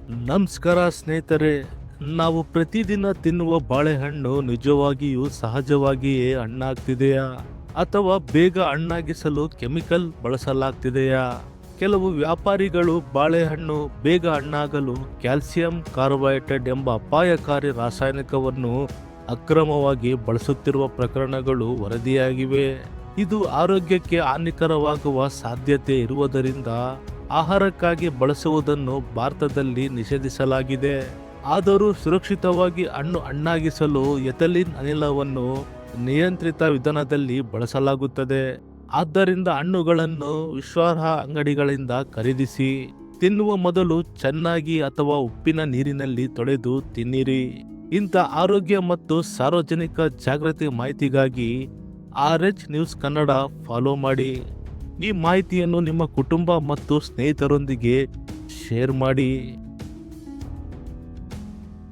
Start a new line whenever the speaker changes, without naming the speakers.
ನಮಸ್ಕಾರ ಸ್ನೇಹಿತರೆ. ನಾವು ಪ್ರತಿದಿನ ತಿನ್ನುವ ಬಾಳೆಹಣ್ಣು ನಿಜವಾಗಿಯೂ ಸಹಜವಾಗಿಯೇ ಹಣ್ಣಾಗ್ತಿದೆಯಾ ಅಥವಾ ಬೇಗ ಹಣ್ಣಾಗಿಸಲು ಕೆಮಿಕಲ್ ಬಳಸಲಾಗ್ತಿದೆಯಾ? ಕೆಲವು ವ್ಯಾಪಾರಿಗಳು ಬಾಳೆಹಣ್ಣು ಬೇಗ ಹಣ್ಣಾಗಲು ಕ್ಯಾಲ್ಸಿಯಂ ಕಾರ್ಬೋಹೈಡ್ರೇಟ್ ಎಂಬ ಅಪಾಯಕಾರಿ ರಾಸಾಯನಿಕವನ್ನು ಅಕ್ರಮವಾಗಿ ಬಳಸುತ್ತಿರುವ ಪ್ರಕರಣಗಳು ವರದಿಯಾಗಿವೆ. ಇದು ಆರೋಗ್ಯಕ್ಕೆ ಹಾನಿಕರವಾಗುವ ಸಾಧ್ಯತೆ ಇರುವುದರಿಂದ ಆಹಾರಕ್ಕಾಗಿ ಬಳಸುವುದನ್ನು ಭಾರತದಲ್ಲಿ ನಿಷೇಧಿಸಲಾಗಿದೆ. ಆದರೂ ಸುರಕ್ಷಿತವಾಗಿ ಹಣ್ಣಾಗಿಸಲು ಎಥಿಲೀನ್ ಅನಿಲವನ್ನು ನಿಯಂತ್ರಿತ ವಿಧಾನದಲ್ಲಿ ಬಳಸಲಾಗುತ್ತದೆ. ಆದ್ದರಿಂದ ಹಣ್ಣುಗಳನ್ನು ವಿಶ್ವಾಸಾರ್ಹ ಅಂಗಡಿಗಳಿಂದ ಖರೀದಿಸಿ. ತಿನ್ನುವ ಮೊದಲು ಚೆನ್ನಾಗಿ ಅಥವಾ ಉಪ್ಪಿನ ನೀರಿನಲ್ಲಿ ತೊಳೆದು ತಿನ್ನಿರಿ. ಇಂಥ ಆರೋಗ್ಯ ಮತ್ತು ಸಾರ್ವಜನಿಕ ಜಾಗೃತಿ ಮಾಹಿತಿಗಾಗಿ RH ನ್ಯೂಸ್ ಕನ್ನಡ ಫಾಲೋ ಮಾಡಿ. ಈ ಮಾಹಿತಿಯನ್ನು ನಿಮ್ಮ ಕುಟುಂಬ ಮತ್ತು ಸ್ನೇಹಿತರೊಂದಿಗೆ ಶೇರ್ ಮಾಡಿ.